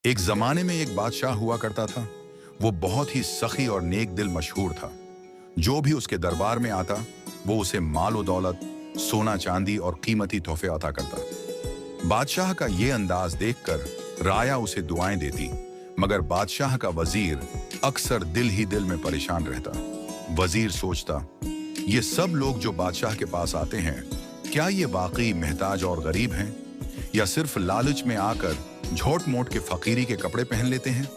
एक जमाने में एक बादशाह हुआ करता था। वो बहुत ही सखी और नेक दिल मशहूर था। जो भी उसके दरबार में आता, वो उसे माल और दौलत, सोना चांदी और कीमती तोहफे अता करता। बादशाह का ये अंदाज देखकर राया उसे दुआएं देती, मगर बादशाह का वजीर अक्सर दिल ही दिल में परेशान रहता। वजीर सोचता, ये सब लोग जो बादशाह के पास आते हैं, क्या ये वाकई महताज और गरीब हैं, या सिर्फ लालच में आकर झोट मोट के फकीरी के कपड़े पहन लेते हैं?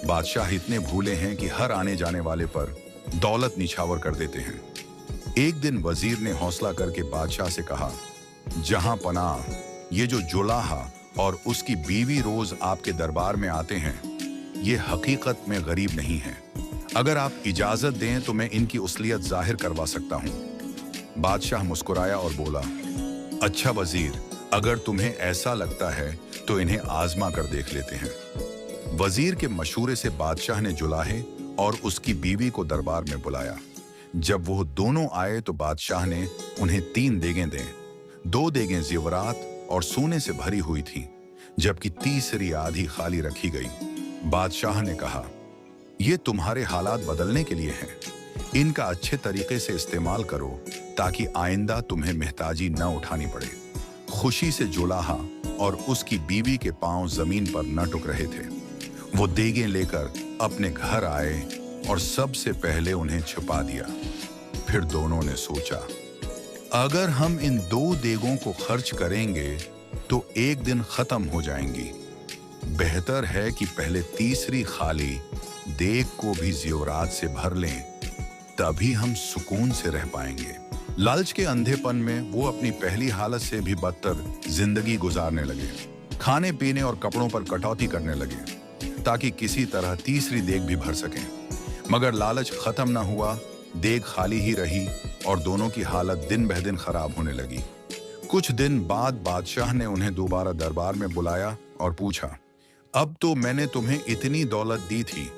बादशाह इतने भूले हैं कि हर आने जाने वाले पर दौलत निछावर कर देते हैं। एक दिन वजीर ने हौसला करके बादशाह से कहा, जहां पनाह, ये जो जुलाहा और उसकी बीवी रोज आपके दरबार में आते हैं, ये हकीकत में गरीब नहीं है। अगर आप इजाजत दें तो मैं इनकी उसलियत जाहिर करवा सकता हूं। बादशाह मुस्कुराया और बोला, अच्छा वजीर, अगर तुम्हें ऐसा लगता है तो इन्हें आजमा कर देख लेते हैं। वजीर के मशूरे से बादशाह ने जुलाहे और उसकी बीवी को दरबार में बुलाया। जब वो दोनों आए तो बादशाह ने उन्हें 3 देगें दें। 2 देगें जेवरात और सोने से भरी हुई थी, जबकि तीसरी आधी खाली रखी गई। बादशाह ने कहा, ये तुम्हारे हालात बदलने के लिए हैं। इनका अच्छे तरीके से इस्तेमाल करो ताकि आइंदा तुम्हें महताजी न उठानी पड़े। खुशी से जुलाहा और उसकी बीवी के पांव जमीन पर न टुक रहे थे। वो देगें लेकर अपने घर आए और सबसे पहले उन्हें छुपा दिया। फिर दोनों ने सोचा, अगर हम इन 2 देगों को खर्च करेंगे तो एक दिन खत्म हो जाएंगी। बेहतर है कि पहले तीसरी खाली देग को भी जेवरात से भर लें, तभी हम सुकून से रह पाएंगे। लालच के अंधेपन में वो अपनी पहली हालत से भी बदतर जिंदगी गुजारने लगे। खाने पीने और कपड़ों पर कटौती करने लगे ताकि किसी तरह तीसरी देग भी भर सकें। मगर लालच खत्म न हुआ, देग खाली ही रही और दोनों की हालत दिन बह दिन खराब होने लगी। कुछ दिन बाद बादशाह ने उन्हें दोबारा दरबार में बुलाया और पूछा, अब तो मैंने तुम्हें इतनी दौलत दी थी,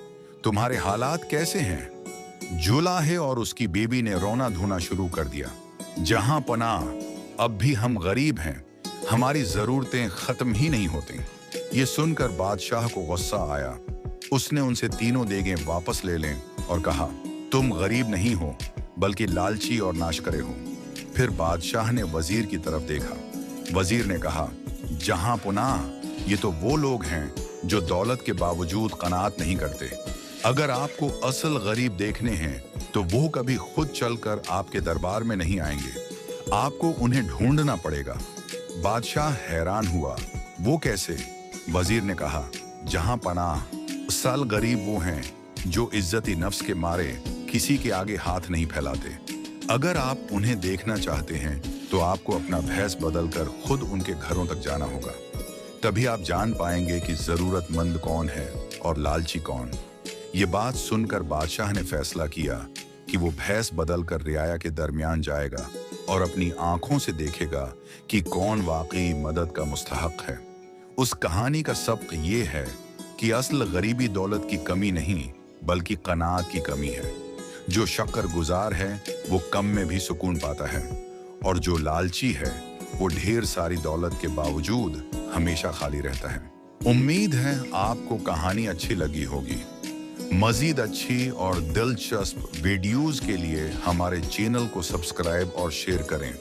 तुम्हारे हालात कैसे हैं? जुलाहे और उसकी बीबी ने रोना धोना शुरू कर दिया, जहां पनाह, अब भी हम गरीब हैं, हमारी जरूरतें खत्म ही नहीं होती। ये सुनकर बादशाह को गुस्सा आया। उसने उनसे 3 देगें वापस ले लें और कहा, तुम गरीब नहीं हो बल्कि लालची और नाशकरे हो। फिर बादशाह ने वजीर की तरफ देखा। वजीर ने कहा, जहां पनाह, ये तो वो लोग हैं जो दौलत के बावजूद कनात नहीं करते। अगर आपको असल गरीब देखने हैं तो वो कभी खुद चलकर आपके दरबार में नहीं आएंगे, आपको उन्हें ढूंढना पड़ेगा। बादशाह हैरान हुआ, वो कैसे? वजीर ने कहा, जहां पनाह, असल गरीब वो हैं जो इज्जती नफ्स के मारे किसी के आगे हाथ नहीं फैलाते। अगर आप उन्हें देखना चाहते हैं तो आपको अपना भेष बदलकर खुद उनके घरों तक जाना होगा। तभी आप जान पाएंगे कि जरूरतमंद कौन है और लालची कौन। ये बात सुनकर बादशाह ने फैसला किया कि वो भैंस बदलकर रियाया के दरमियान जाएगा और अपनी आंखों से देखेगा कि कौन वाकई मदद का मुस्तहक है। उस कहानी का सबक ये है कि असल गरीबी दौलत की कमी नहीं बल्कि कनात की कमी है। जो शक्करगुजार है वो कम में भी सुकून पाता है, और जो लालची है वो ढेर सारी दौलत के बावजूद हमेशा खाली रहता है। उम्मीद है आपको कहानी अच्छी लगी होगी। मजीद अच्छी और दिलचस्प वीडियोस के लिए हमारे चैनल को सब्सक्राइब और शेयर करें।